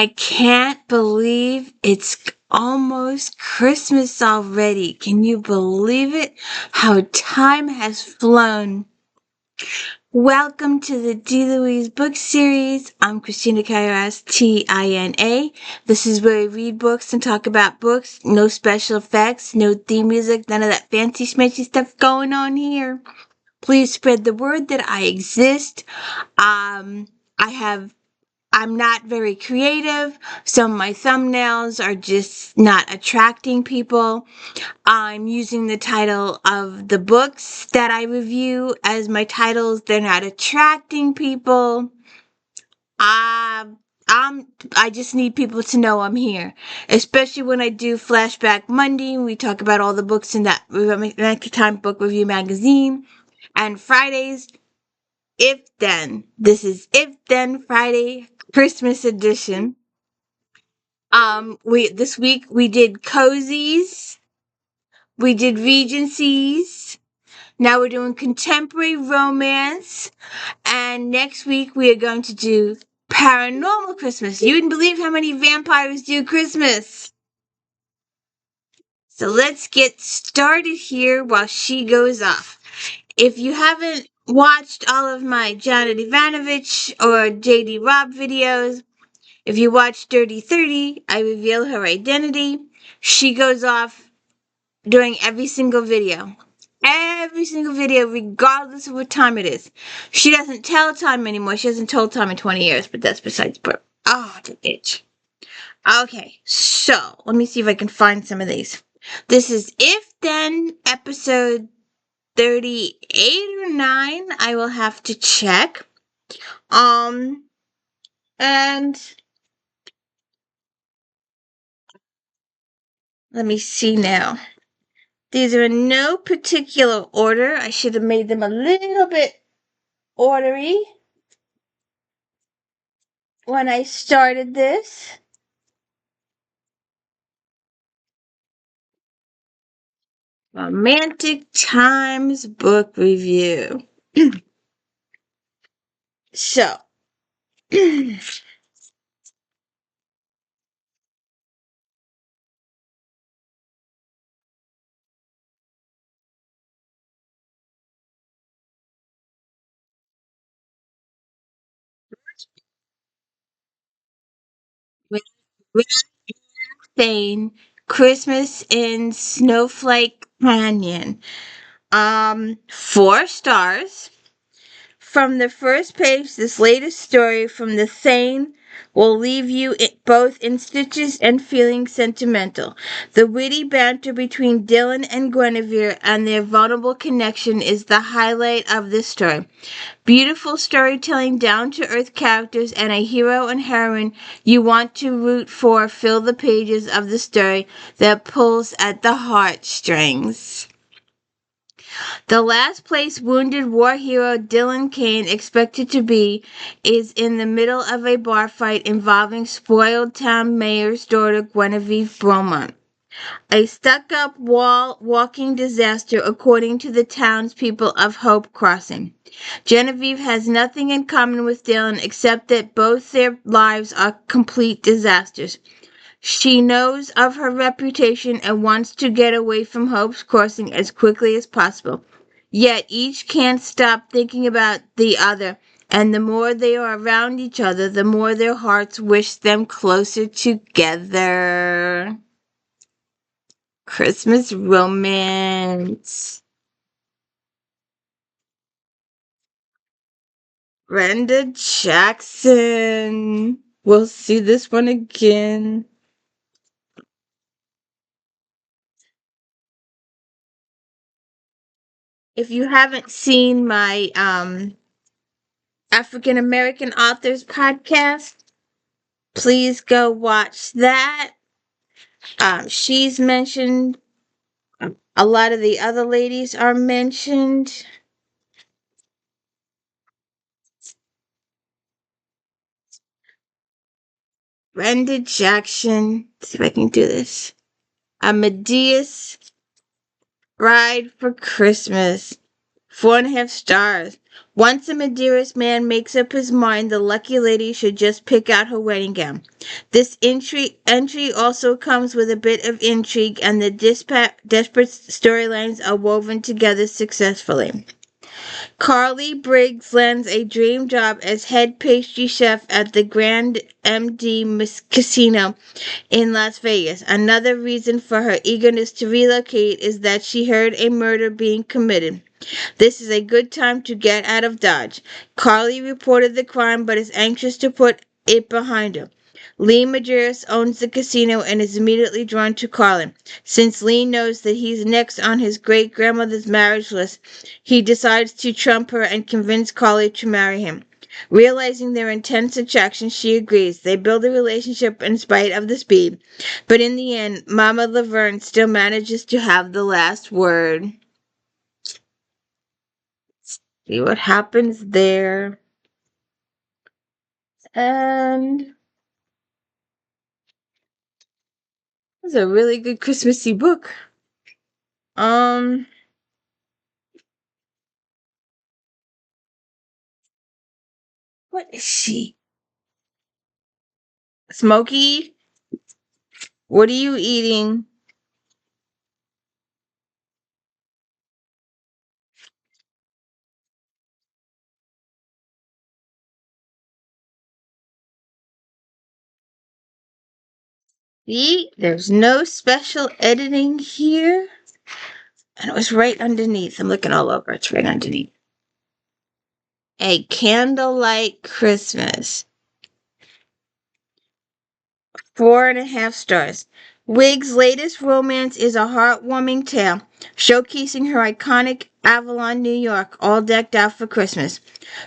I can't believe it's almost Christmas already. Can you believe it? How time has flown. Welcome to the D. Louise book series. I'm Christina Kairos, TINA. This is where we read books and talk about books. No special effects, no theme music, none of that fancy schmancy stuff going on here. Please spread the word that I exist. I'm not very creative. Some of my thumbnails are just not attracting people. I'm using the title of the books that I review as my titles. They're not attracting people. I just need people to know I'm here, especially when I do Flashback Monday. We talk about all the books in that Next Time Book Review magazine, and Fridays. If Then. This is If Then Friday, Christmas edition. This week we did cozies, we did regencies. Now we're doing contemporary romance, and next week we are going to do paranormal Christmas. You wouldn't believe how many vampires do Christmas. So let's get started here while she goes off. If you haven't watched all of my Janet Ivanovich or JD Robb videos, if you watch Dirty 30, I reveal her identity. She goes off during every single video. Every single video, regardless of what time it is. She doesn't tell time anymore. She hasn't told time in 20 years, but that's besides the point. Oh, the bitch. Okay, so let me see if I can find some of these. This is If Then episode 38 or 9. I will have to check. And let me see now. These are in no particular order. I should have made them a little bit ordery when I started this. Romantic Times book review. So, with THAYNE, Christmas in Snowflake Canyon. 4 stars. From the first page, this latest story from the THAYNE will leave you both in stitches and feeling sentimental. The witty banter between Dylan and Guinevere and their vulnerable connection is the highlight of this story. Beautiful storytelling, down-to-earth characters, and a hero and heroine you want to root for fill the pages of the story that pulls at the heartstrings. The last place wounded war hero Dylan Kane expected to be is in the middle of a bar fight involving spoiled town mayor's daughter Guinevere Beaumont. A stuck-up walking disaster according to the townspeople of Hope Crossing. Genevieve has nothing in common with Dylan except that both their lives are complete disasters. She knows of her reputation and wants to get away from Hope's Crossing as quickly as possible. Yet each can't stop thinking about the other, and the more they are around each other, the more their hearts wish them closer together. Christmas romance. Brenda Jackson. We'll see this one again. If you haven't seen my African American Authors podcast, please go watch that. She's mentioned. A lot of the other ladies are mentioned. Brenda Jackson. Let's see if I can do this. Amadeus Bride for Christmas. 4.5 stars. Once the Medeiros man makes up his mind, the lucky lady should just pick out her wedding gown. This entry also comes with a bit of intrigue, and the desperate storylines are woven together successfully. Carly Briggs lands a dream job as head pastry chef at the Grand MD Casino in Las Vegas. Another reason for her eagerness to relocate is that she heard a murder being committed. This is a good time to get out of Dodge. Carly reported the crime but is anxious to put it behind her. Lee Medeiros owns the casino and is immediately drawn to Carlin. Since Lee knows that he's next on his great-grandmother's marriage list, he decides to trump her and convince Carly to marry him. Realizing their intense attraction, she agrees. They build a relationship in spite of the speed. But in the end, Mama Laverne still manages to have the last word. See what happens there. And it's a really good Christmassy book. What is she? Smokey? What are you eating? See, there's no special editing here. And it was right underneath. I'm looking all over. It's right underneath. A Candlelight Christmas. 4.5 stars. Wig's latest romance is a heartwarming tale, showcasing her iconic Avalon, New York, all decked out for Christmas.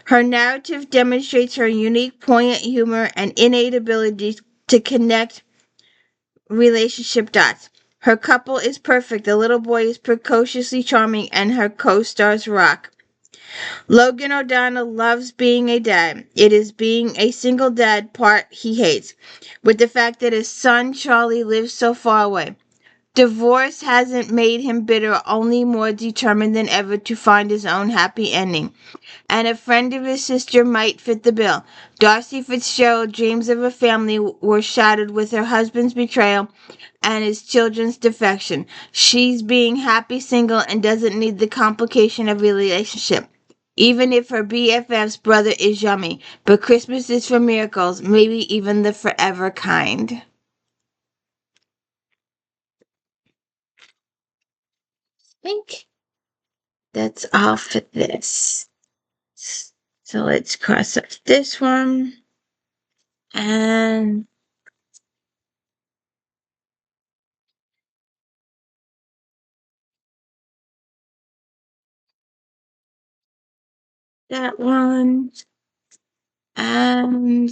Her narrative demonstrates her unique, poignant humor and innate ability to connect relationship dots. Her couple is perfect, the little boy is precociously charming, and her co-stars rock. Logan O'Donnell loves being a dad. It is being a single dad part he hates, with the fact that his son Charlie lives so far away. Divorce hasn't made him bitter, only more determined than ever to find his own happy ending. And a friend of his sister might fit the bill. Darcy Fitzgerald's dreams of a family were shattered with her husband's betrayal and his children's defection. She's being happy single and doesn't need the complication of a relationship. Even if her BFF's brother is yummy. But Christmas is for miracles, maybe even the forever kind. I think that's all for this. So let's cross up this one. And that one. And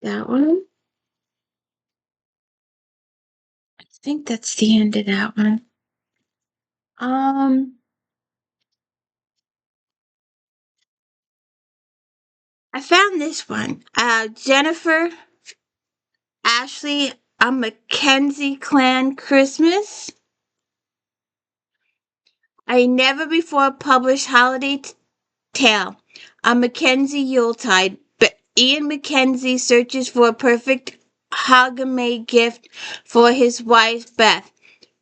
that one. I think that's the end of that one. I found this one. Jennifer Ashley, a Mackenzie Clan Christmas. A never before published holiday tale. A Mackenzie Yuletide. Ian Mackenzie searches for a perfect Hogame gift for his wife Beth.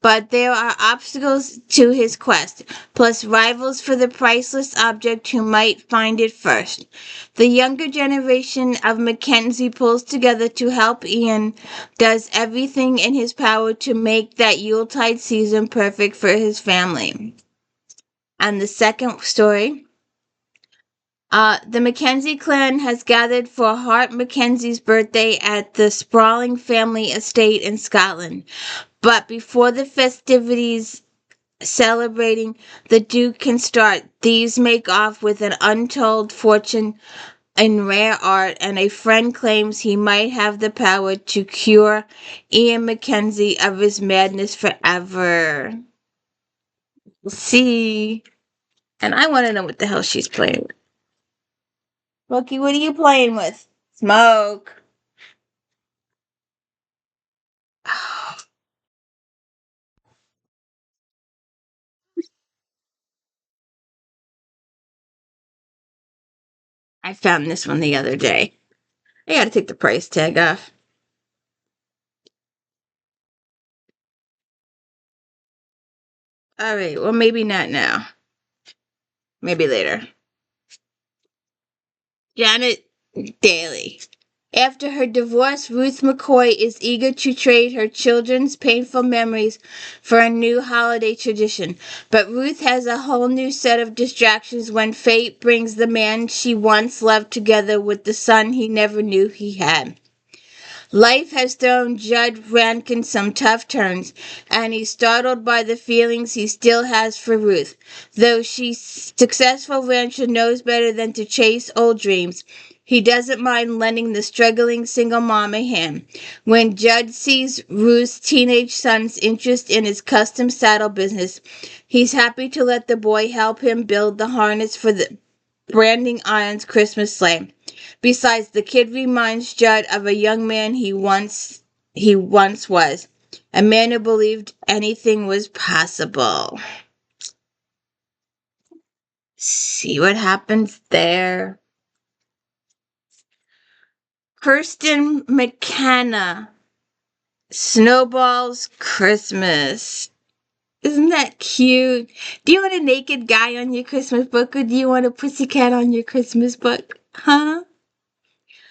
But there are obstacles to his quest, plus rivals for the priceless object who might find it first. The younger generation of Mackenzie pulls together to help Ian, does everything in his power to make that Yuletide season perfect for his family. And the second story, the Mackenzie clan has gathered for Hart Mackenzie's birthday at the sprawling family estate in Scotland. But before the festivities celebrating the Duke can start, thieves make off with an untold fortune in rare art, and a friend claims he might have the power to cure Ian Mackenzie of his madness forever. We'll see. And I want to know what the hell she's playing with. Loki, what are you playing with? Smoke. Oh, I found this one the other day. I gotta take the price tag off. Alright, well, maybe not now. Maybe later. Janet Dailey. After her divorce, Ruth McCoy is eager to trade her children's painful memories for a new holiday tradition. But Ruth has a whole new set of distractions when fate brings the man she once loved together with the son he never knew he had. Life has thrown Judd Rankin some tough turns, and he's startled by the feelings he still has for Ruth. Though she's successful rancher knows better than to chase old dreams, he doesn't mind lending the struggling single mom a hand. When Judd sees Ruth's teenage son's interest in his custom saddle business, he's happy to let the boy help him build the harness for the branding iron's Christmas sleigh. Besides, the kid reminds Judd of a young man he once was, a man who believed anything was possible. See what happens there. Kirsten McKenna, Snowball's Christmas. Isn't that cute? Do you want a naked guy on your Christmas book, or do you want a pussycat on your Christmas book? Huh?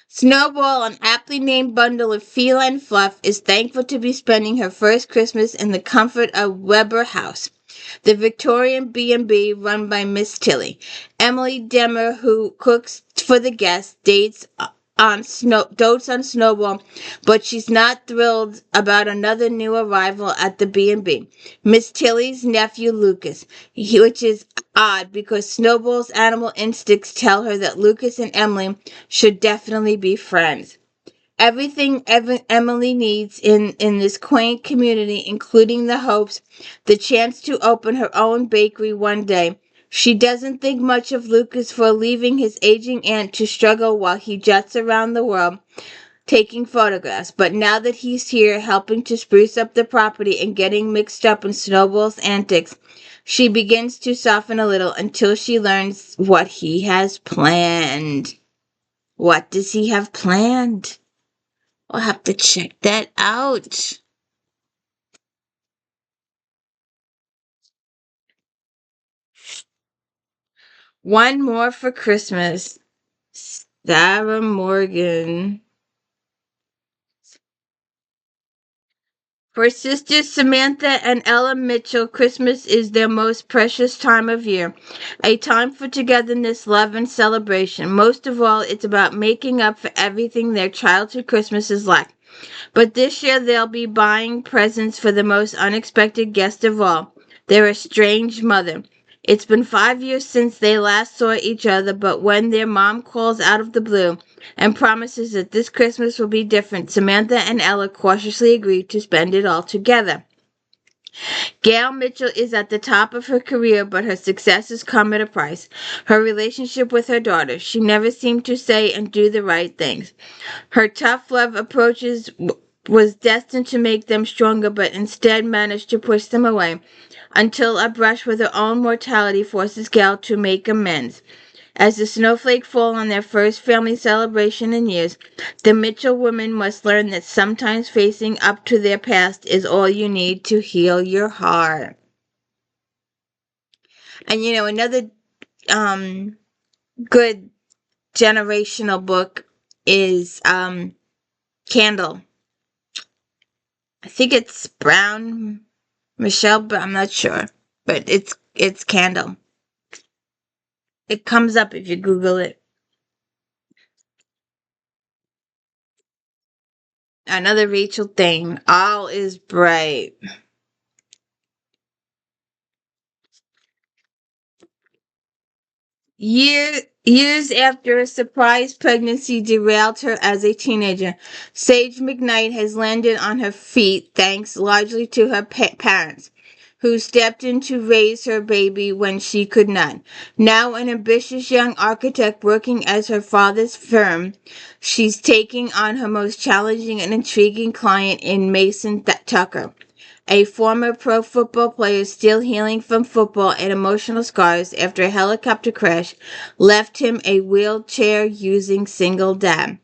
Snowball, an aptly named bundle of feline fluff, is thankful to be spending her first Christmas in the comfort of Weber House, the Victorian B&B run by Miss Tilly. Emily Demmer, who cooks for the guests, dotes on Snowball, but she's not thrilled about another new arrival at the B&B, Miss Tilly's nephew Lucas, which is odd because Snowball's animal instincts tell her that Lucas and Emily should definitely be friends. Everything Emily needs in this quaint community, including the hopes, the chance to open her own bakery one day. She doesn't think much of Lucas for leaving his aging aunt to struggle while he jets around the world taking photographs, but now that he's here helping to spruce up the property and getting mixed up in Snowball's antics, she begins to soften a little until she learns what he has planned. What does he have planned? We'll have to check that out. One More for Christmas. Sarah Morgan. For sisters Samantha and Ella Mitchell, Christmas is their most precious time of year, a time for togetherness, love, and celebration. Most of all, it's about making up for everything their childhood Christmases lacked. But this year they'll be buying presents for the most unexpected guest of all, their estranged mother. It's been 5 years since they last saw each other, but when their mom calls out of the blue and promises that this Christmas will be different, Samantha and Ella cautiously agree to spend it all together. Gail Mitchell is at the top of her career, but her successes come at a price. Her relationship with her daughter. She never seemed to say and do the right things. Her tough love approaches was destined to make them stronger, but instead managed to push them away, until a brush with her own mortality forces Gail to make amends. As the snowflakes fall on their first family celebration in years, the Mitchell women must learn that sometimes facing up to their past is all you need to heal your heart. And another good generational book is Candle. I think it's Brown Michelle, but I'm not sure. But it's Candle. It comes up if you Google it. Another Rachel thing. All is Bright. Years after a surprise pregnancy derailed her as a teenager, Sage McKnight has landed on her feet thanks largely to her parents, who stepped in to raise her baby when she could not. Now an ambitious young architect working as her father's firm, she's taking on her most challenging and intriguing client in Mason Tucker, a former pro football player still healing from football and emotional scars after a helicopter crash left him a wheelchair-using single dad.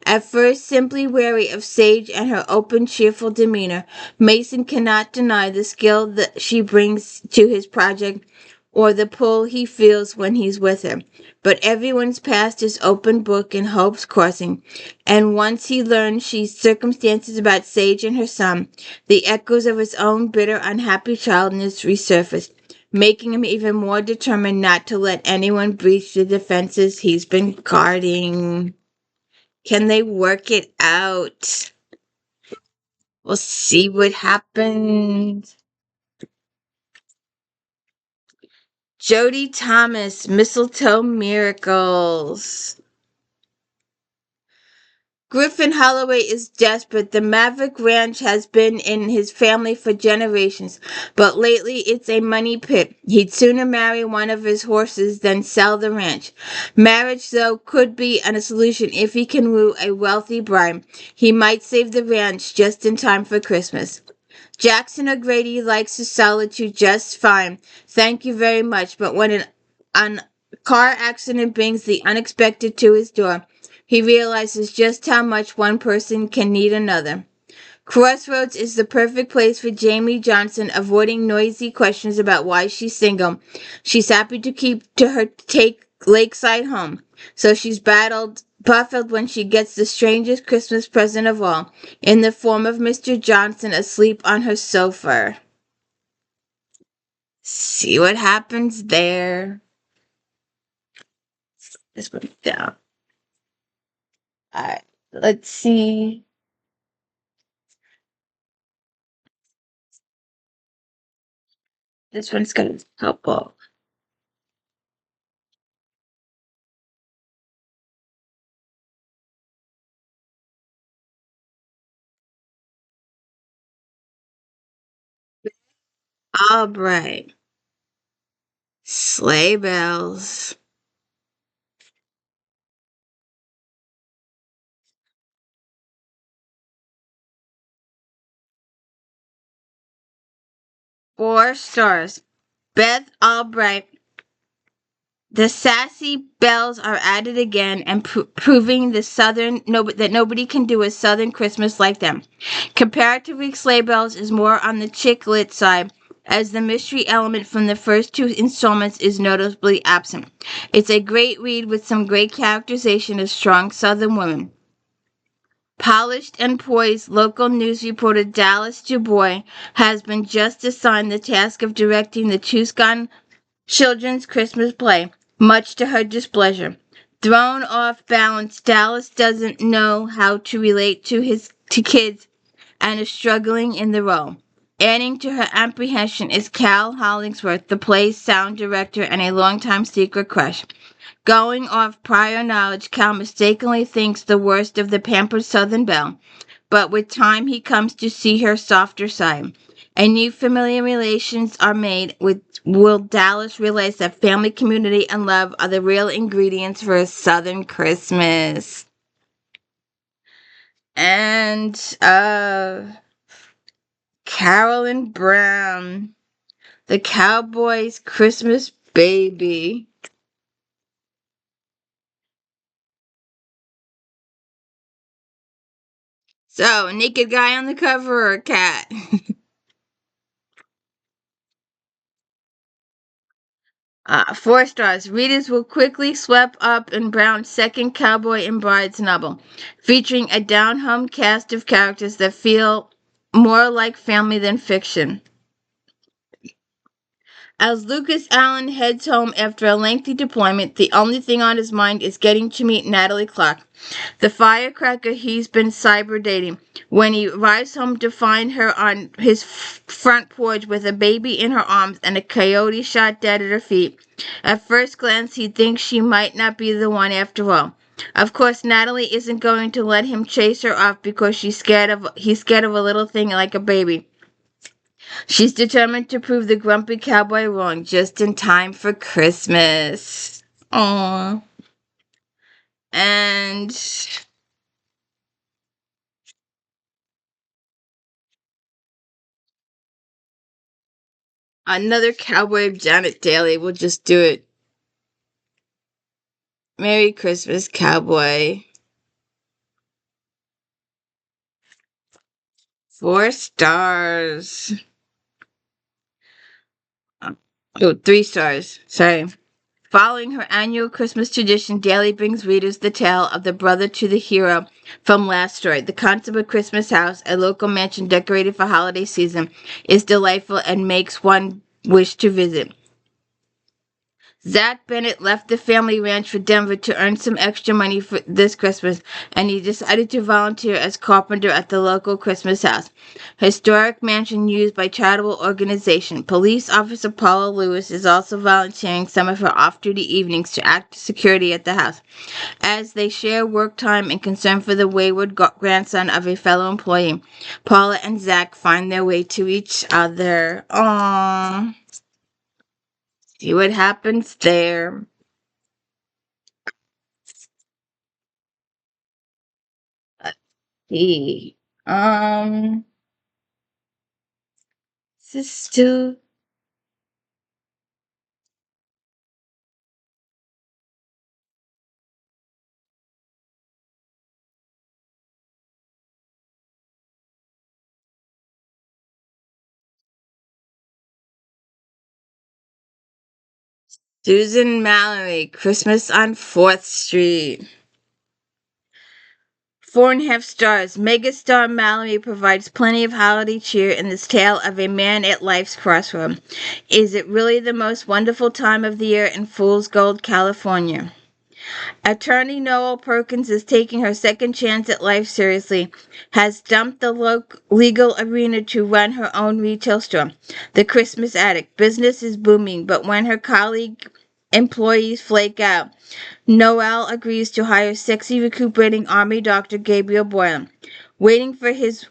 At first simply wary of Sage and her open, cheerful demeanor, Mason cannot deny the skill that she brings to his project or the pull he feels when he's with her. But everyone's past is open book and hopes crossing, and once he learns she's circumstances about Sage and her son, the echoes of his own bitter, unhappy childhood resurface, making him even more determined not to let anyone breach the defenses he's been guarding. Can they work it out? We'll see what happens. Jodie Thomas, Mistletoe Miracles. Griffin Holloway is desperate. The Maverick Ranch has been in his family for generations, but lately it's a money pit. He'd sooner marry one of his horses than sell the ranch. Marriage, though, could be a solution if he can woo a wealthy bride. He might save the ranch just in time for Christmas. Jackson O'Grady likes his solitude just fine. Thank you very much, but when an car accident brings the unexpected to his door, he realizes just how much one person can need another. Crossroads is the perfect place for Jamie Johnson, avoiding noisy questions about why she's single. She's happy to keep to her take lakeside home, so she's baffled when she gets the strangest Christmas present of all, in the form of Mr. Johnson asleep on her sofa. See what happens there. This one down. Alright, let's see. This one's got a couple. ALBRIGHT. Sleigh bells. Four stars. Beth Albright. The sassy bells are at it again and proving that nobody can do a Southern Christmas like them. Comparatively, Sleigh Bells is more on the chick lit side, as the mystery element from the first two installments is noticeably absent. It's a great read with some great characterization of strong Southern women. Polished and poised local news reporter Dallas DuBois has been just assigned the task of directing the Tucson children's Christmas play, much to her displeasure. Thrown off balance, Dallas doesn't know how to relate to kids and is struggling in the role. Adding to her apprehension is Cal Hollingsworth, the play's sound director and a longtime secret crush. Going off prior knowledge, Cal mistakenly thinks the worst of the pampered Southern belle, but with time he comes to see her softer side. A new familiar relations are made with will Dallas realize that family, community, and love are the real ingredients for a Southern Christmas. And Carolyn Brown, the Cowboys Christmas Baby. So, a naked guy on the cover or a cat? 4 stars. Readers will quickly swept up in Brown's second Cowboy and Brides novel, featuring a down-home cast of characters that feel more like family than fiction. As Lucas Allen heads home after a lengthy deployment, the only thing on his mind is getting to meet Natalie Clark, the firecracker he's been cyber dating. When he arrives home to find her on his front porch with a baby in her arms and a coyote shot dead at her feet, at first glance he thinks she might not be the one after all. Of course, Natalie isn't going to let him chase her off because he's scared of a little thing like a baby. She's determined to prove the grumpy cowboy wrong just in time for Christmas. Aww. And Another cowboy of Janet Dailey. We'll just do it. Merry Christmas, cowboy. 4 stars. Oh, 3 stars. Sorry. Following her annual Christmas tradition, Dailey brings readers the tale of the brother to the hero from last story. The concept of Christmas House, a local mansion decorated for holiday season, is delightful and makes one wish to visit. Zach Bennett left the family ranch for Denver to earn some extra money for this Christmas, and he decided to volunteer as carpenter at the local Christmas house, historic mansion used by charitable organization. Police officer Paula Lewis is also volunteering some of her off-duty evenings to act as security at the house. As they share work time and concern for the wayward grandson of a fellow employee, Paula and Zach find their way to each other. Aww. See what happens there. Let's see. Is this still? Susan Mallory, Christmas on 4th Street. 4.5 stars. Megastar Mallory provides plenty of holiday cheer in this tale of a man at life's crossroad. Is it really the most wonderful time of the year in Fool's Gold, California? Attorney Noel Perkins is taking her second chance at life seriously, has dumped the legal arena to run her own retail store, The Christmas Attic. Business is booming, but when her colleague employees flake out, Noel agrees to hire sexy recuperating Army doctor Gabriel Boylan. Waiting for his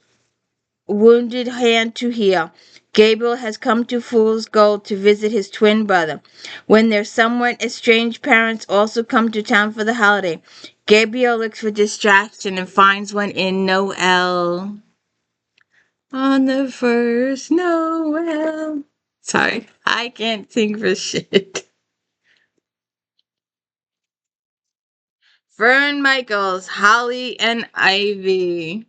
wounded hand to heal, Gabriel has come to Fool's Gold to visit his twin brother. When their somewhat estranged parents also come to town for the holiday, Gabriel looks for distraction and finds one in Noel. On the first Noel. Sorry, I can't sing for shit. Fern Michaels, Holly and Ivy.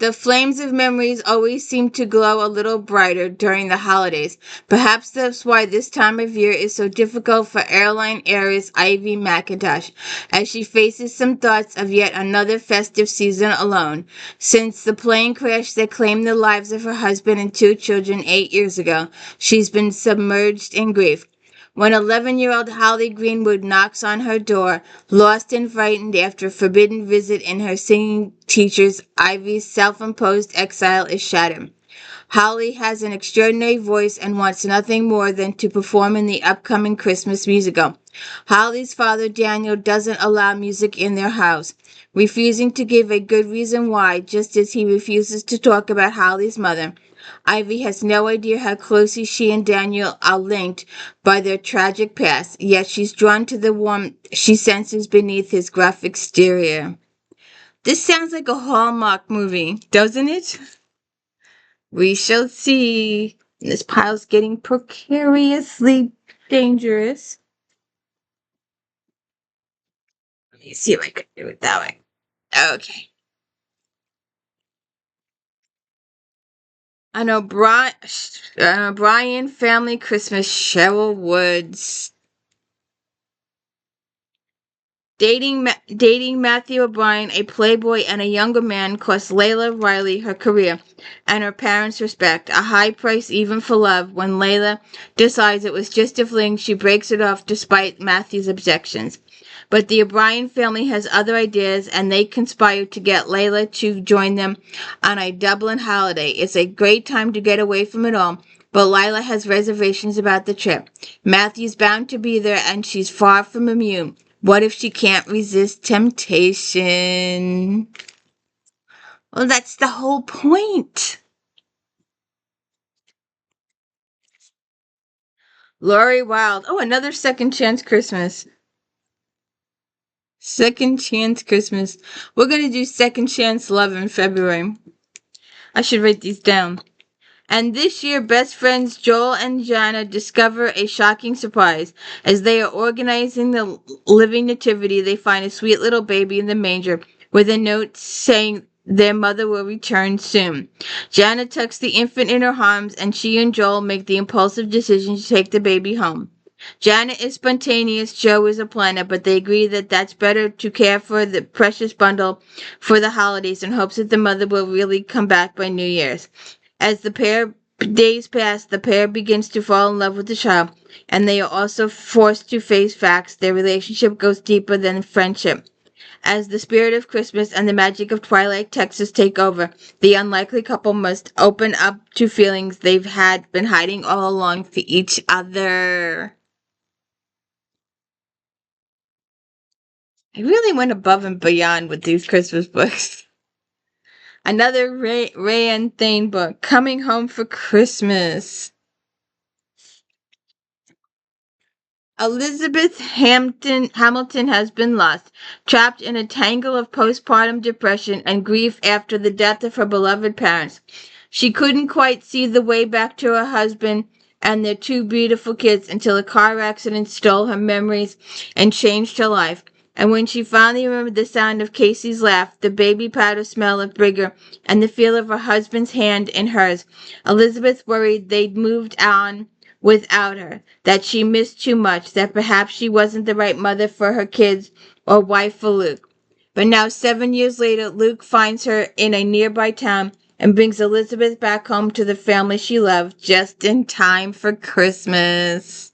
The flames of memories always seem to glow a little brighter during the holidays. Perhaps that's why this time of year is so difficult for airline heiress Ivy McIntosh, as she faces some thoughts of yet another festive season alone. Since the plane crash that claimed the lives of her husband and 2 children 8 years ago, she's been submerged in grief. When 11-year-old Holly Greenwood knocks on her door, lost and frightened after a forbidden visit in her singing teacher's, Ivy's self-imposed exile is shattered. Holly has an extraordinary voice and wants nothing more than to perform in the upcoming Christmas musical. Holly's father, Daniel, doesn't allow music in their house, refusing to give a good reason why, just as he refuses to talk about Holly's mother. Ivy has no idea how closely she and Daniel are linked by their tragic past, yet she's drawn to the warmth she senses beneath his gruff exterior. This sounds like a Hallmark movie, doesn't it? We shall see. This pile's getting precariously dangerous. Let me see if I can do it that way. Okay. An O'Brien Family Christmas, Cheryl Woods. Dating Matthew O'Brien, a playboy and a younger man, cost Layla Riley her career and her parents' respect, a high price even for love. When Layla decides it was just a fling, she breaks it off despite Matthew's objections. But the O'Brien family has other ideas, and they conspire to get Layla to join them on a Dublin holiday. It's a great time to get away from it all, but Lila has reservations about the trip. Matthew's bound to be there, and she's far from immune. What if she can't resist temptation? Well, that's the whole point. Laurie Wilde. Oh, another Second Chance Christmas. Second Chance Christmas. We're going to do Second Chance Love in February. I should write these down. And this year, best friends Joel and Jana discover a shocking surprise. As they are organizing the living nativity, they find a sweet little baby in the manger with a note saying their mother will return soon. Jana tucks the infant in her arms, and she and Joel make the impulsive decision to take the baby home. Janet is spontaneous, Joe is a planner, but they agree that that's better to care for the precious bundle for the holidays in hopes that the mother will really come back by New Year's. As the days pass, the pair begins to fall in love with the child, and they are also forced to face facts. Their relationship goes deeper than friendship. As the spirit of Christmas and the magic of Twilight, Texas take over, the unlikely couple must open up to feelings they've had been hiding all along for each other. I really went above and beyond with these Christmas books. Another REANNE THAYNE book, Coming Home for Christmas. Elizabeth Hamilton has been lost, trapped in a tangle of postpartum depression and grief after the death of her beloved parents. She couldn't quite see the way back to her husband and their two beautiful kids until a car accident stole her memories and changed her life. And when she finally remembered the sound of Casey's laugh, the baby powder smell of Brigger, and the feel of her husband's hand in hers, Elizabeth worried they'd moved on without her, that she missed too much, that perhaps she wasn't the right mother for her kids or wife for Luke. But now, 7 years later, Luke finds her in a nearby town and brings Elizabeth back home to the family she loved just in time for Christmas.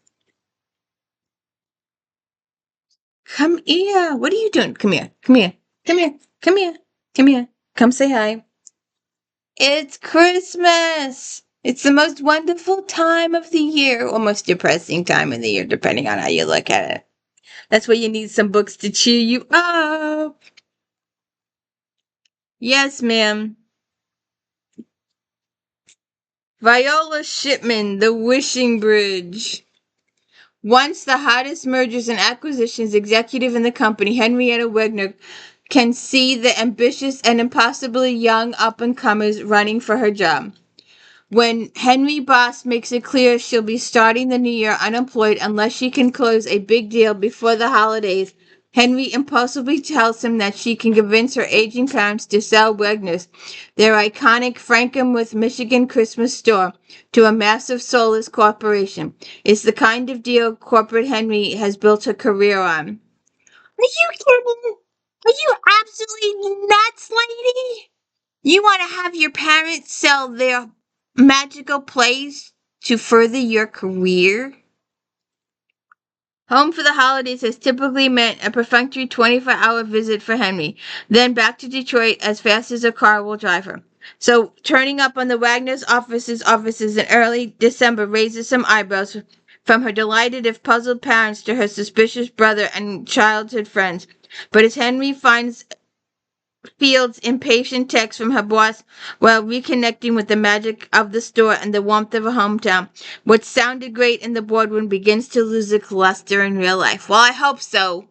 Come here. What are you doing? Come here. Come here. Come here. Come here. Come here. Come say hi. It's Christmas. It's the most wonderful time of the year, or most depressing time of the year, depending on how you look at it. That's why you need some books to cheer you up. Yes, ma'am. Viola Shipman, The Wishing Bridge. Once the hottest mergers and acquisitions executive in the company, Henrietta Wegner, can see the ambitious and impossibly young up-and-comers running for her job. When Henry Boss makes it clear she'll be starting the new year unemployed unless she can close a big deal before the holidays, Henry impulsively tells him that she can convince her aging parents to sell Wegner's, their iconic Frankenmuth, Michigan Christmas store, to a massive soulless corporation. It's the kind of deal corporate Henry has built her career on. Are you kidding? Are you absolutely nuts, lady? You want to have your parents sell their magical plays to further your career? Home for the holidays has typically meant a perfunctory 24-hour visit for Henry, then back to Detroit as fast as a car will drive her. So turning up on the Wagner's offices in early December raises some eyebrows, from her delighted if puzzled parents to her suspicious brother and childhood friends. But as Henry fields impatient texts from her boss while reconnecting with the magic of the store and the warmth of her hometown, what sounded great in the boardroom begins to lose its luster in real life. Well, I hope so.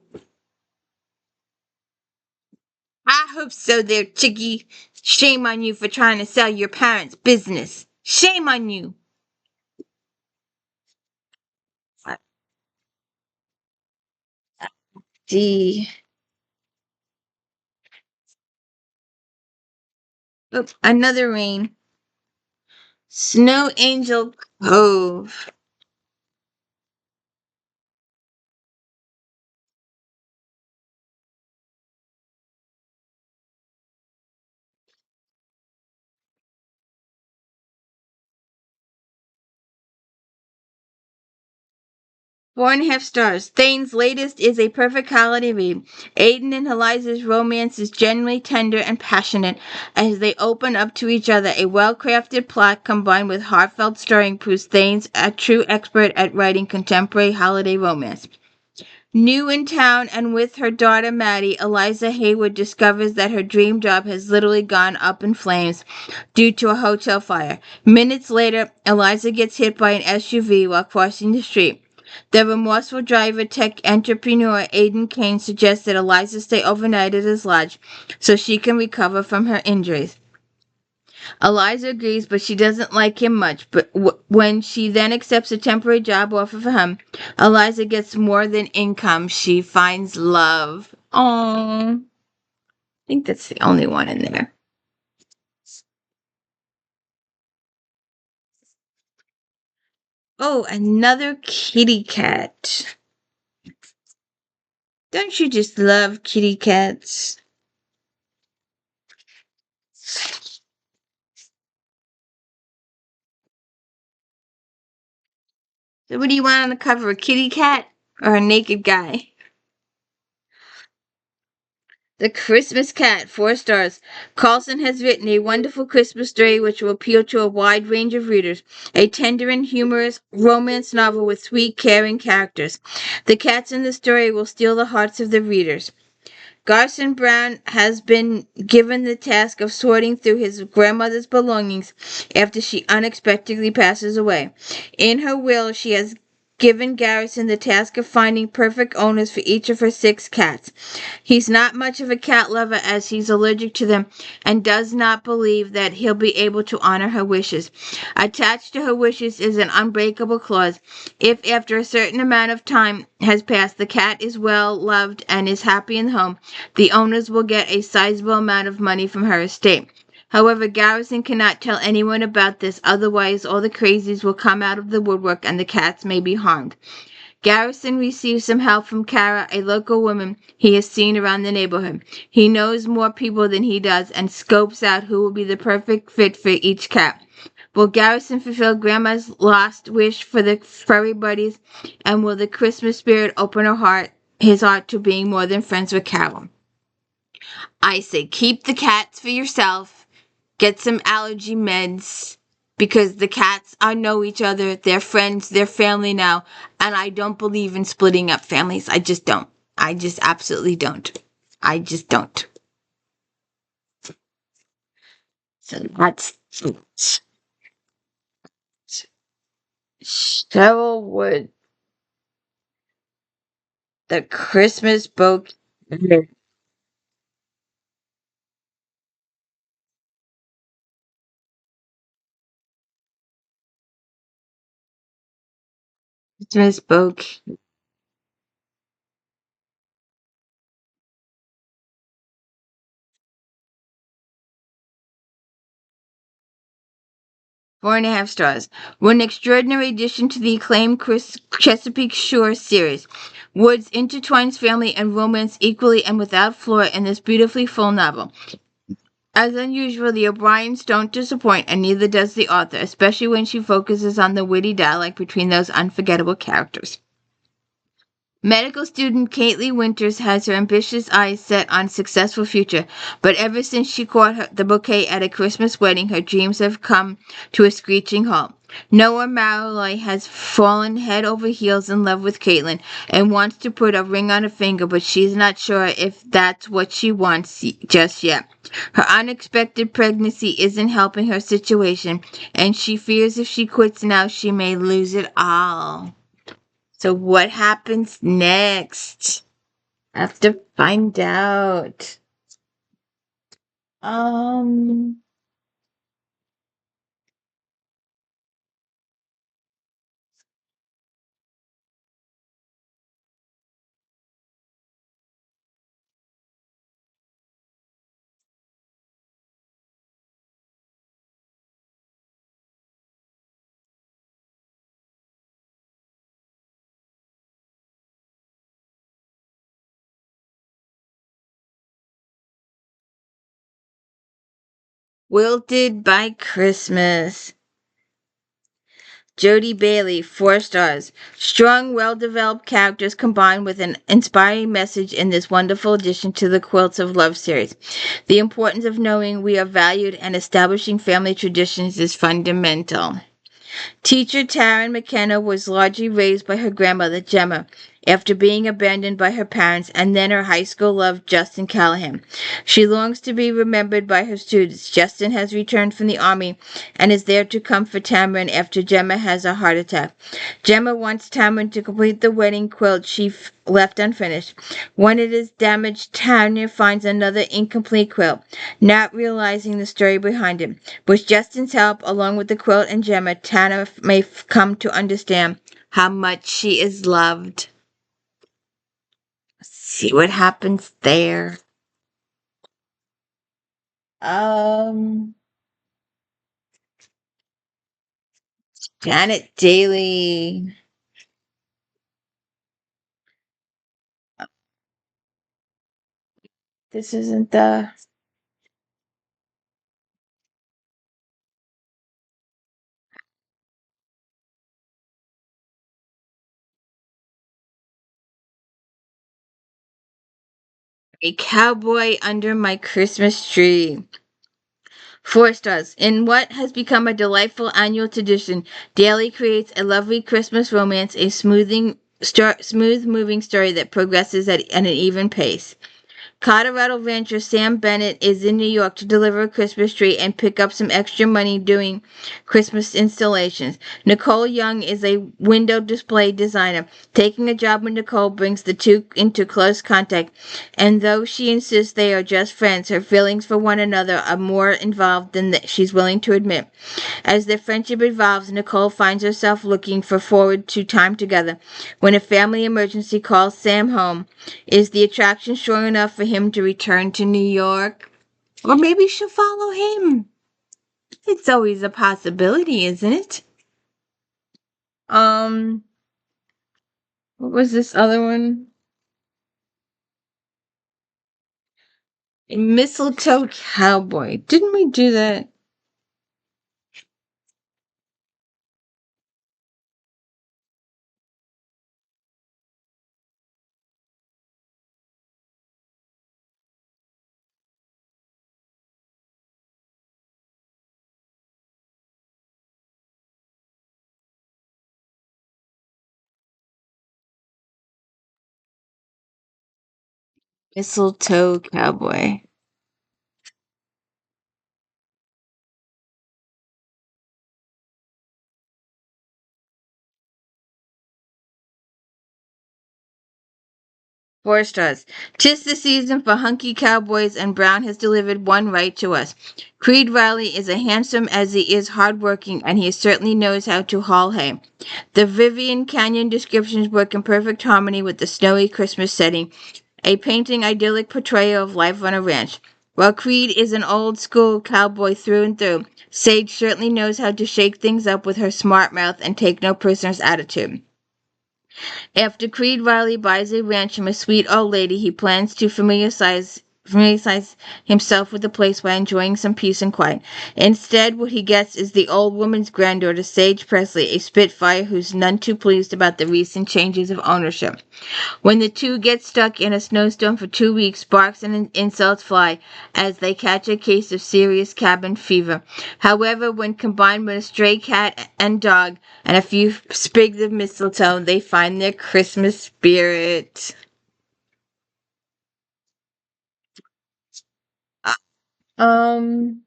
I hope so there, Chickie. Shame on you for trying to sell your parents' business. Shame on you. Gee. Oh, another rain. Snow Angel Cove. Four and a half stars. Thane's latest is a perfect holiday read. Aiden and Eliza's romance is genuinely tender and passionate as they open up to each other. A well-crafted plot combined with heartfelt story proves Thane's a true expert at writing contemporary holiday romance. New in town and with her daughter Maddie, Eliza Haywood discovers that her dream job has literally gone up in flames due to a hotel fire. Minutes later, Eliza gets hit by an SUV while crossing the street. The remorseful driver tech entrepreneur Aiden Kane suggests that Eliza stay overnight at his lodge so she can recover from her injuries. Eliza agrees, but she doesn't like him much. But when she then accepts a temporary job offer for him, Eliza gets more than income. She finds love. Oh, I think that's the only one in there. Oh, another kitty cat. Don't you just love kitty cats? So what do you want on the cover, a kitty cat or a naked guy? The Christmas Cat, 4 stars. CARLSON has written a wonderful Christmas story which will appeal to a wide range of readers. A tender and humorous romance novel with sweet, caring characters. The cats in the story will steal the hearts of the readers. Garson Brown has been given the task of sorting through his grandmother's belongings after she unexpectedly passes away. In her will, she has given Garrison the task of finding perfect owners for each of her 6 cats. He's not much of a cat lover as he's allergic to them and does not believe that he'll be able to honor her wishes. Attached to her wishes is an unbreakable clause. If after a certain amount of time has passed, the cat is well loved and is happy in the home, the owners will get a sizable amount of money from her estate. However, Garrison cannot tell anyone about this, otherwise all the crazies will come out of the woodwork and the cats may be harmed. Garrison receives some help from Kara, a local woman he has seen around the neighborhood. He knows more people than he does and scopes out who will be the perfect fit for each cat. Will Garrison fulfill Grandma's last wish for the furry buddies? And will the Christmas spirit open his heart to being more than friends with Carol? I say keep the cats for yourself. Get some allergy meds. Because the cats know each other, they're friends, they're family now, and I don't believe in splitting up families. I just don't. I just absolutely don't. I just don't. So that's it. Cheryl Wood, the Christmas book. Christmas book. Four and a half stars. What an extraordinary addition to the acclaimed Chesapeake Shore series. Woods intertwines family and romance equally and without flaw in this beautifully full novel. As unusual, the O'Briens don't disappoint, and neither does the author, especially when she focuses on the witty dialogue between those unforgettable characters. Medical student Caitlin Winters has her ambitious eyes set on a successful future, but ever since she caught the bouquet at a Christmas wedding, her dreams have come to a screeching halt. Noah Mallory has fallen head over heels in love with Caitlin and wants to put a ring on her finger, but she's not sure if that's what she wants just yet. Her unexpected pregnancy isn't helping her situation, and she fears if she quits now, she may lose it all. So what happens next? I have to find out. Um, Wilted by Christmas. Jodie Bailey, 4 stars. Strong, well-developed characters combined with an inspiring message in this wonderful addition to the Quilts of Love series. The importance of knowing we are valued and establishing family traditions is fundamental. Teacher Taryn McKenna was largely raised by her grandmother, Gemma, after being abandoned by her parents and then her high school love, Justin Callahan. She longs to be remembered by her students. Justin has returned from the army and is there to comfort Tamron after Gemma has a heart attack. Gemma wants Tamron to complete the wedding quilt she left unfinished. When it is damaged, Tanya finds another incomplete quilt, not realizing the story behind it. With Justin's help, along with the quilt and Gemma, Tana may come to understand how much she is loved. See what happens there. Janet DAILEY. This isn't the A Cowboy Under My Christmas Tree. 4 stars. In what has become a delightful annual tradition, DAILEY creates a lovely Christmas romance, a smooth moving story that progresses at an even pace. Colorado rancher Sam Bennett is in New York to deliver a Christmas tree and pick up some extra money doing Christmas installations. Nicole Young is a window display designer. Taking a job with Nicole brings the two into close contact, and though she insists they are just friends, her feelings for one another are more involved than she's willing to admit. As their friendship evolves, Nicole finds herself looking forward to time together. When a family emergency calls Sam home, is the attraction strong enough for him to return to New York? Or maybe she'll follow him. It's always a possibility, isn't it? What was this other one? A Mistletoe Cowboy. Didn't we do that? Mistletoe Cowboy. 4 stars. 'Tis the season for hunky cowboys, and Brown has delivered one right to us. Creed Riley is as handsome as he is hardworking, and he certainly knows how to haul hay. The Vivian Canyon descriptions work in perfect harmony with the snowy Christmas setting, a painting idyllic portrayal of life on a ranch. While Creed is an old-school cowboy through and through, Sage certainly knows how to shake things up with her smart mouth and take no prisoners attitude. After Creed Riley buys a ranch from a sweet old lady, he plans to familiarize himself with the place by enjoying some peace and quiet. Instead, what he gets is the old woman's granddaughter, Sage Presley, a spitfire who's none too pleased about the recent changes of ownership. When the two get stuck in a snowstorm for 2 weeks, sparks and insults fly as they catch a case of serious cabin fever. However, when combined with a stray cat and dog and a few sprigs of mistletoe, they find their Christmas spirit. Um,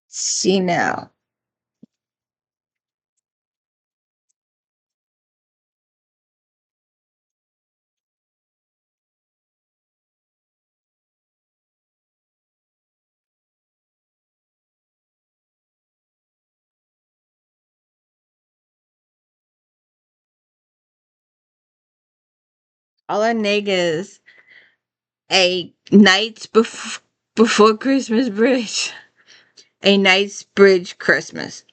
see now. All our niggas. A Before Christmas Bridge. A Night's Bridge Christmas.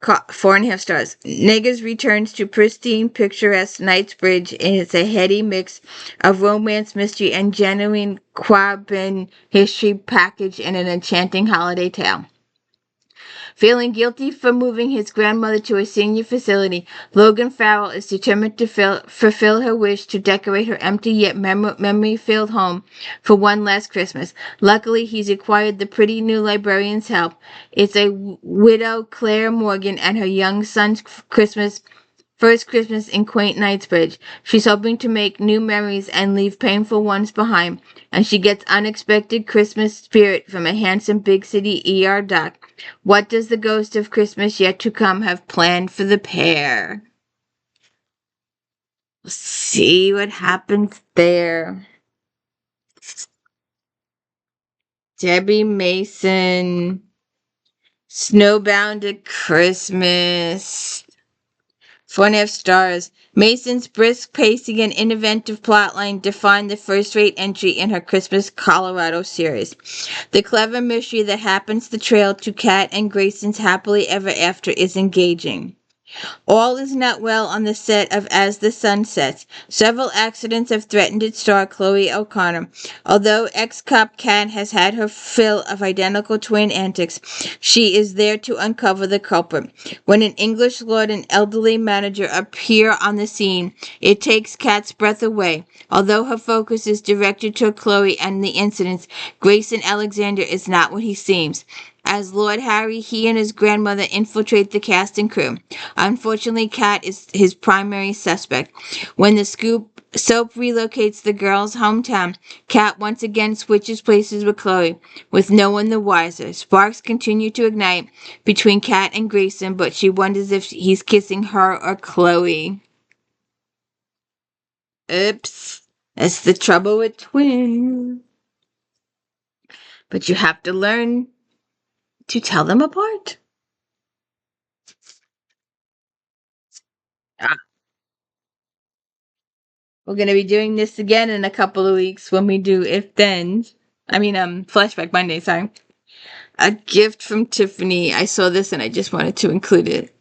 4.5 stars. Neggers returns to pristine, picturesque Knightsbridge, and it's a heady mix of romance, mystery, and genuine Quabbin history packaged in an enchanting holiday tale. Feeling guilty for moving his grandmother to a senior facility, Logan Farrell is determined to fulfill her wish to decorate her empty yet memory-filled home for one last Christmas. Luckily, he's acquired the pretty new librarian's help. It's a widow, Claire Morgan, and her young son's first Christmas in quaint Knightsbridge. She's hoping to make new memories and leave painful ones behind, and she gets unexpected Christmas spirit from a handsome big city ER doc. What does the ghost of Christmas yet to come have planned for the pair? We'll see what happens there. Debbie Mason, Snowbound at Christmas. 4.5 stars. Mason's brisk pacing and inventive plotline define the first-rate entry in her Christmas Colorado series. The clever mystery that happens the trail to Kat and Grayson's happily ever after is engaging. All is not well on the set of As the Sun Sets. Several accidents have threatened its star, Chloe O'Connor. Although ex-cop Kat has had her fill of identical twin antics, she is there to uncover the culprit. When an English lord and elderly manager appear on the scene, it takes Kat's breath away. Although her focus is directed toward Chloe and the incidents, Grayson Alexander is not what he seems. As Lord Harry, he and his grandmother infiltrate the cast and crew. Unfortunately, Kat is his primary suspect. When the soap relocates the girl's hometown, Kat once again switches places with Chloe, with no one the wiser. Sparks continue to ignite between Kat and Grayson, but she wonders if he's kissing her or Chloe. Oops, that's the trouble with twins. But you have to learn to tell them apart. Ah, we're going to be doing this again in a couple of weeks when we do If Then. Flashback Monday, sorry. A gift from Tiffany. I saw this and I just wanted to include it.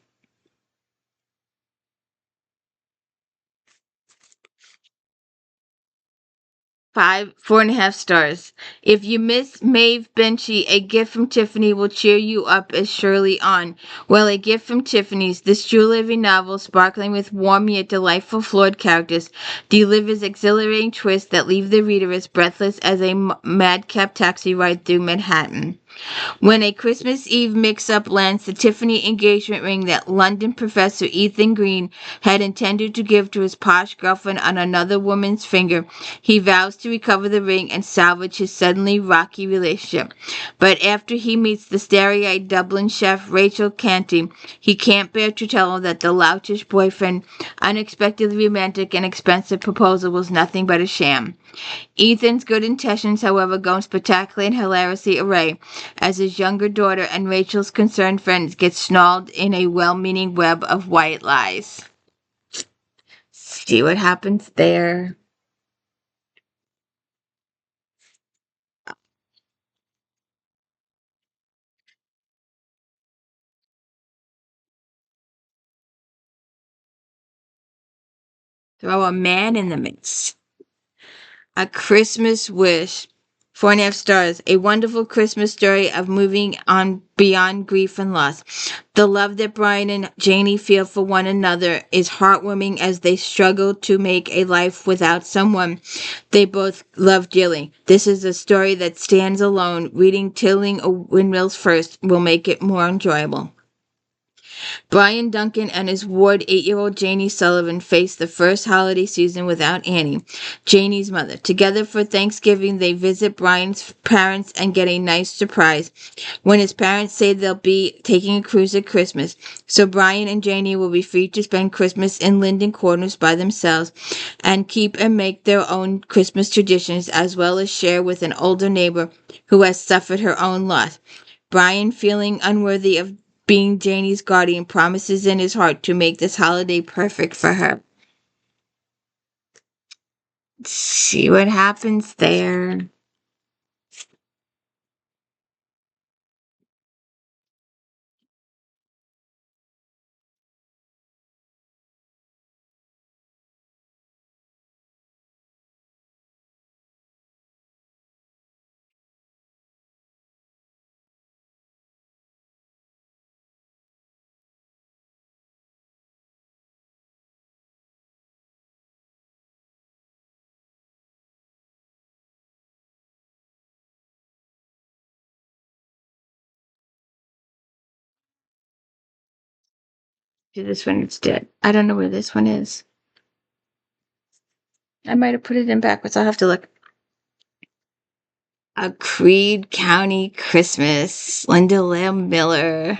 4.5 stars. If you miss Maeve Binchy, a gift from Tiffany will cheer you up as Shirley on. Well, a gift from Tiffany's, this jewelry novel, sparkling with warm yet delightful flawed characters, delivers exhilarating twists that leave the reader as breathless as a madcap taxi ride through Manhattan. When a Christmas Eve mix-up lands the Tiffany engagement ring that London professor Ethan Green had intended to give to his posh girlfriend on another woman's finger, he vows to recover the ring and salvage his suddenly rocky relationship. But after he meets the starry-eyed Dublin chef Rachel Canty, he can't bear to tell her that the loutish boyfriend's unexpectedly romantic and expensive proposal was nothing but a sham. Ethan's good intentions, however, go spectacularly and hilariously awry as his younger daughter and Rachel's concerned friends get snarled in a well-meaning web of white lies. See what happens there. Throw a man in the mix. A Christmas Wish. 4.5 stars. A wonderful Christmas story of moving on beyond grief and loss. The love that Brian and Janie feel for one another is heartwarming as they struggle to make a life without someone they both love dearly. This is a story that stands alone. Reading Tilling Windmills first will make it more enjoyable. Brian Duncan and his ward 8-year-old Janie Sullivan face the first holiday season without Annie, Janie's mother. Together for Thanksgiving, they visit Brian's parents and get a nice surprise when his parents say they'll be taking a cruise at Christmas. So Brian and Janie will be free to spend Christmas in Linden Corners by themselves and keep and make their own Christmas traditions, as well as share with an older neighbor who has suffered her own loss. Brian, feeling unworthy of being Janie's guardian, promises in his heart to make this holiday perfect for her. See what happens there. Do this one instead. I don't know where this one is. I might have put it in backwards. I'll have to look. A Creed County Christmas. Linda Lamb Miller.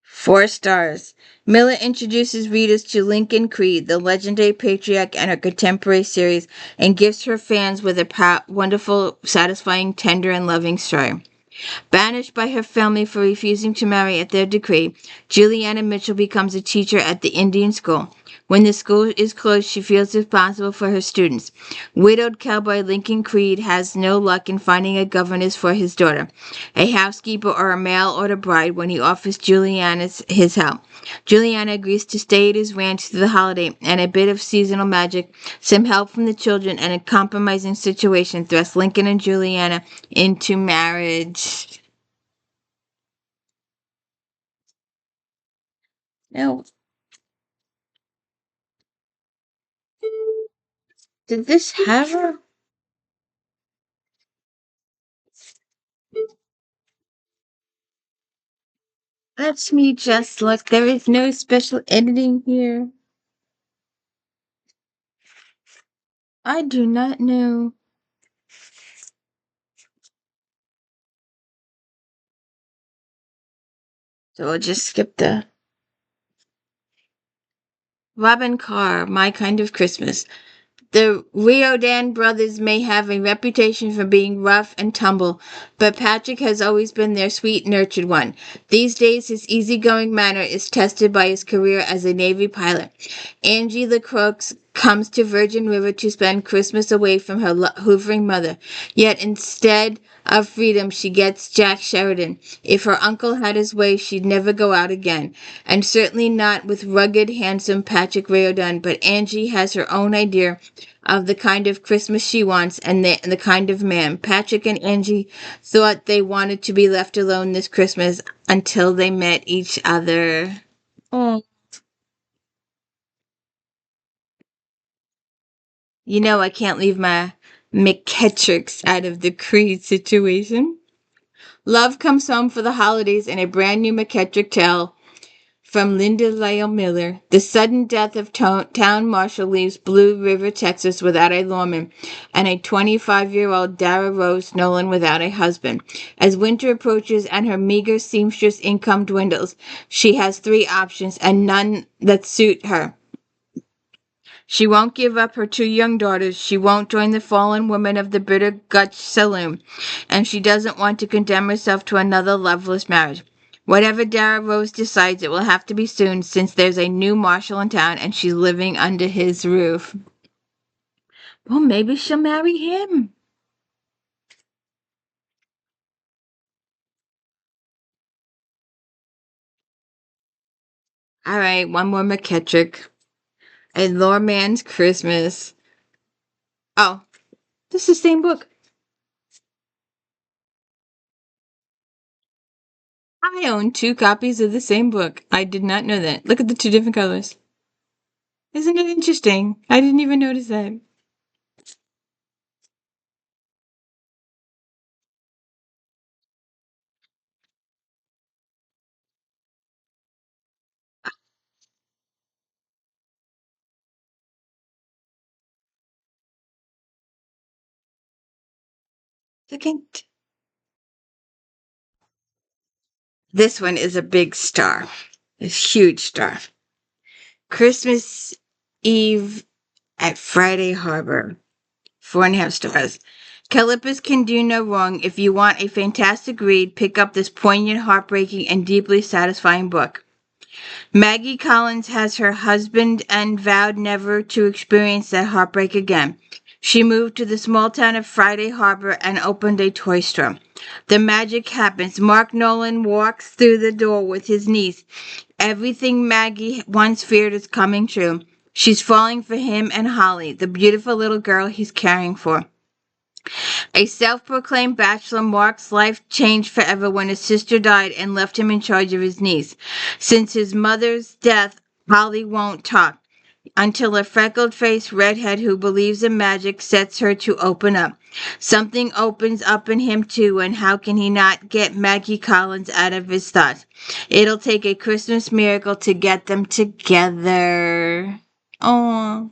4 stars. Miller introduces readers to Lincoln Creed, the legendary patriarch and her contemporary series, and gives her fans with a wonderful, satisfying, tender, and loving story. Banished by her family for refusing to marry at their decree, Juliana Mitchell becomes a teacher at the Indian school. When the school is closed, she feels responsible for her students. Widowed cowboy Lincoln Creed has no luck in finding a governess for his daughter, a housekeeper, or a mail-order bride when he offers Juliana his help. Juliana agrees to stay at his ranch through the holiday, and a bit of seasonal magic, some help from the children, and a compromising situation thrust Lincoln and Juliana into marriage. Now, did this have a... Let me just look. There is no special editing here. I do not know. So we'll just skip the... Robin Carr, My Kind of Christmas. The Riordan brothers may have a reputation for being rough and tumble, but Patrick has always been their sweet, nurtured one. These days, his easygoing manner is tested by his career as a Navy pilot. Angie LaCroix comes to Virgin River to spend Christmas away from her hoovering mother. Yet instead of freedom, she gets Jack Sheridan. If her uncle had his way, she'd never go out again. And certainly not with rugged, handsome Patrick Riordan, but Angie has her own idea of the kind of Christmas she wants and the kind of man. Patrick and Angie thought they wanted to be left alone this Christmas until they met each other. Oh. You know I can't leave my McKettricks out of the Creed situation. Love comes home for the holidays in a brand new McKettrick tale from Linda Lamb Miller. The sudden death of town marshal leaves Blue River, Texas without a lawman, and a 25-year-old Dara Rose Nolan without a husband. As winter approaches and her meager seamstress income dwindles, she has 3 options and none that suit her. She won't give up her 2 young daughters, she won't join the fallen women of the Bitter Gutch Saloon, and she doesn't want to condemn herself to another loveless marriage. Whatever Dara Rose decides, it will have to be soon, since there's a new marshal in town and she's living under his roof. Well, maybe she'll marry him. All right, one more McKettrick. A Lawman's Christmas. Oh, this is the same book. I own 2 copies of the same book. I did not know that. Look at the 2 different colors. Isn't it interesting? I didn't even notice that. Second. This one is a big star. A huge star. Christmas Eve at Friday Harbor. 4.5 stars. Calippas can do no wrong. If you want a fantastic read, pick up this poignant, heartbreaking, and deeply satisfying book. Maggie Collins has her husband and vowed never to experience that heartbreak again. She moved to the small town of Friday Harbor and opened a toy store. The magic happens. Mark Nolan walks through the door with his niece. Everything Maggie once feared is coming true. She's falling for him and Holly, the beautiful little girl he's caring for. A self-proclaimed bachelor, Mark's life changed forever when his sister died and left him in charge of his niece. Since his mother's death, Holly won't talk. until a freckled-faced redhead who believes in magic sets her to open up. Something opens up in him too, and how can he not get Maggie Collins out of his thoughts? It'll take a Christmas miracle to get them together. Oh,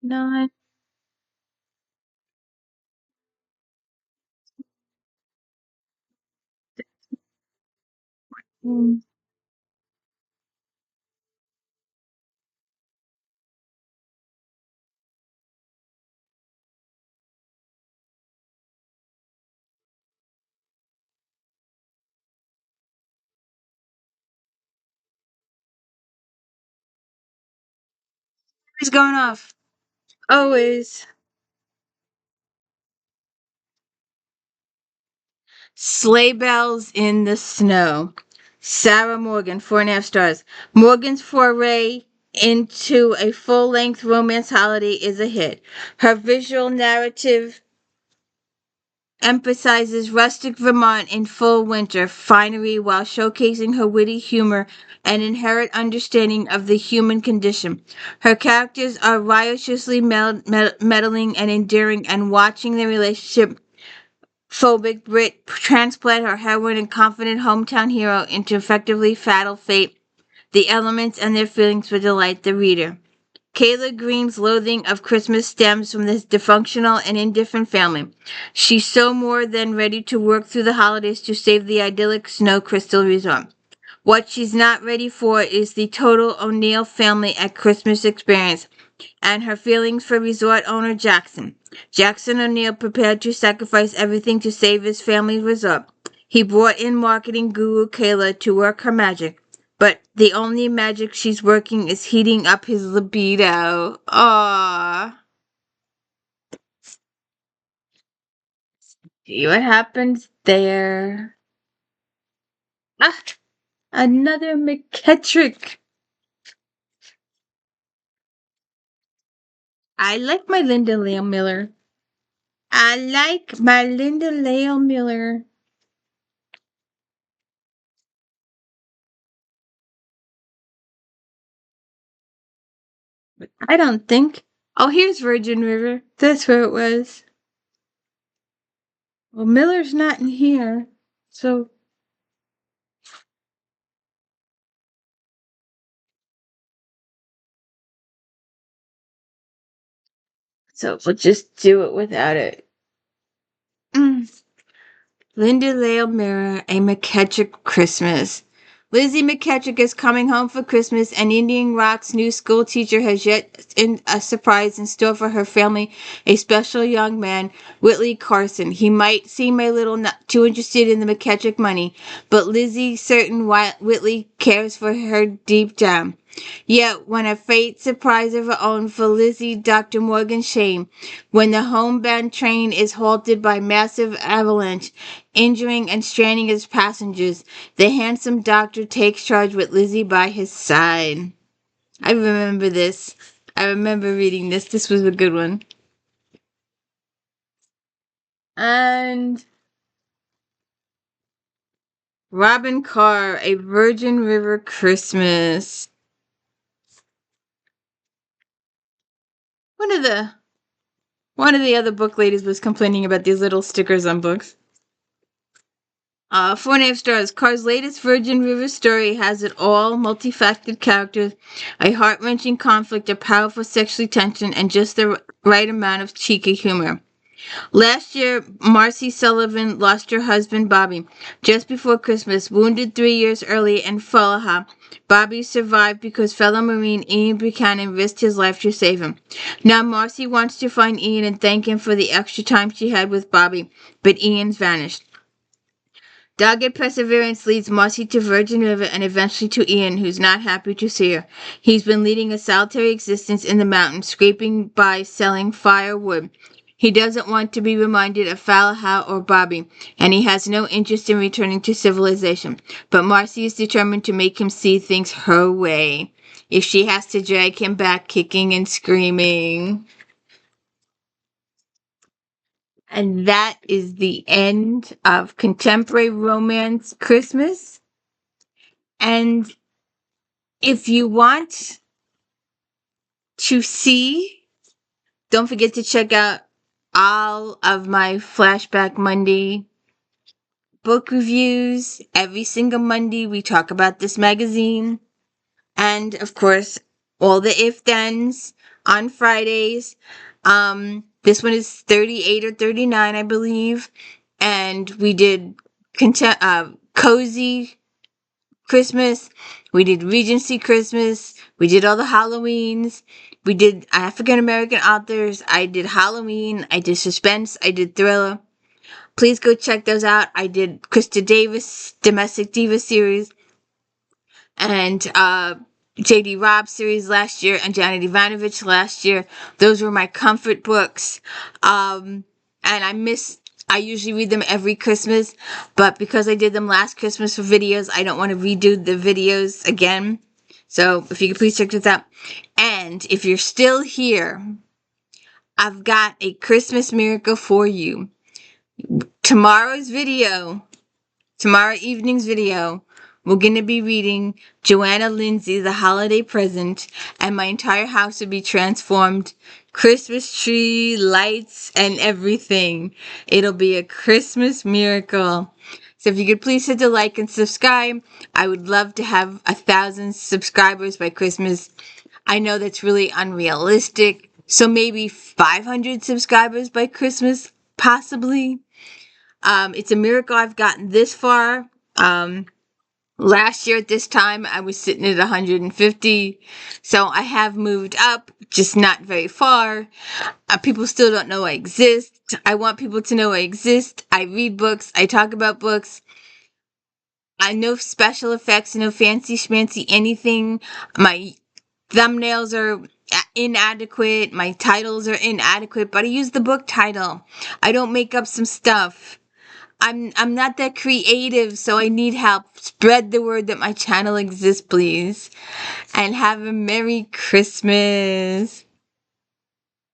not. He's going off. Always. Sleigh bells in the snow. Sarah Morgan, 4.5 stars. Morgan's foray into a full-length romance holiday is a hit. Her visual narrative emphasizes rustic Vermont in full winter finery while showcasing her witty humor and inherent understanding of the human condition. Her characters are riotously meddling and endearing, and watching the relationship phobic Brit transplant her heroine and confident hometown hero into effectively fatal fate. The elements and their feelings will delight the reader. Kayla Green's loathing of Christmas stems from this dysfunctional and indifferent family. She's so more than ready to work through the holidays to save the idyllic Snow Crystal Resort. What she's not ready for is the total O'Neill family at Christmas experience and her feelings for resort owner Jackson. Jackson O'Neill prepared to sacrifice everything to save his family's resort. He brought in marketing guru Kayla to work her magic, but the only magic she's working is heating up his libido. Aww. See what happens there. Ah, another McKettrick. I like my Linda Leal Miller. I like my Linda Leal Miller. I don't think. Oh, here's Virgin River. That's where it was. Well, Miller's not in here. So we'll just do it without it. Mm. Linda Leal Mirror, A McKettrick Christmas. Lizzie McKettrick is coming home for Christmas, and Indian Rock's new school teacher has yet a surprise in store for her family, a special young man, Whitley Carson. He might seem a little not too interested in the McKettrick money, but Lizzie's certain Whitley cares for her deep down. Yet, when a fate surprise of her own for Lizzie, Dr. Morgan Shane, when the homebound train is halted by massive avalanche, injuring and stranding its passengers, the handsome doctor takes charge with Lizzie by his side. I remember this. I remember reading this. This was a good one. And Robin Carr, A Virgin River Christmas. One of the other book ladies was complaining about these little stickers on books. 4.5 stars. Carr's latest Virgin River story has it all: multifaceted characters, a heart-wrenching conflict, a powerful sexual tension, and just the right amount of cheeky humor. Last year, Marcy Sullivan lost her husband, Bobby, just before Christmas, wounded 3 years early in Fallujah. Bobby survived because fellow Marine Ian Buchanan risked his life to save him. Now Marcy wants to find Ian and thank him for the extra time she had with Bobby, but Ian's vanished. Dogged perseverance leads Marcy to Virgin River and eventually to Ian, who's not happy to see her. He's been leading a solitary existence in the mountains, scraping by selling firewood. He doesn't want to be reminded of Falahau or Bobby, and he has no interest in returning to civilization. But Marcy is determined to make him see things her way, if she has to drag him back kicking and screaming. And that is the end of Contemporary Romance Christmas. And if you want to see, don't forget to check out all of my Flashback Monday book reviews. Every single Monday we talk about this magazine. And of course, all the if-thens on Fridays. This one is 38 or 39, I believe. And we did Cozy Christmas. We did Regency Christmas. We did all the Halloweens. We did African American authors. I did Halloween. I did suspense. I did thriller. Please go check those out. I did Krista Davis Domestic Diva series and J.D. Robb series last year and Janet Ivanovich last year. Those were my comfort books. And I usually read them every Christmas, but because I did them last Christmas for videos, I don't want to redo the videos again. So if you could please check this out. And if you're still here, I've got a Christmas miracle for you. Tomorrow evening's video, we're going to be reading Joanna Lindsay, The Holiday Present, and my entire house will be transformed. Christmas tree, lights, and everything. It'll be a Christmas miracle. So if you could please hit the like and subscribe. I would love to have 1,000 subscribers by Christmas. I know that's really unrealistic. So maybe 500 subscribers by Christmas, possibly. It's a miracle I've gotten this far. Last year at this time, I was sitting at 150. So I have moved up, just not very far. People still don't know I exist. I want people to know I exist. I read books. I talk about books. No special effects, no fancy schmancy anything. My thumbnails are inadequate. My titles are inadequate, but I use the book title. I don't make up some stuff. I'm not that creative, so I need help. Spread the word that my channel exists, please. And have a Merry Christmas.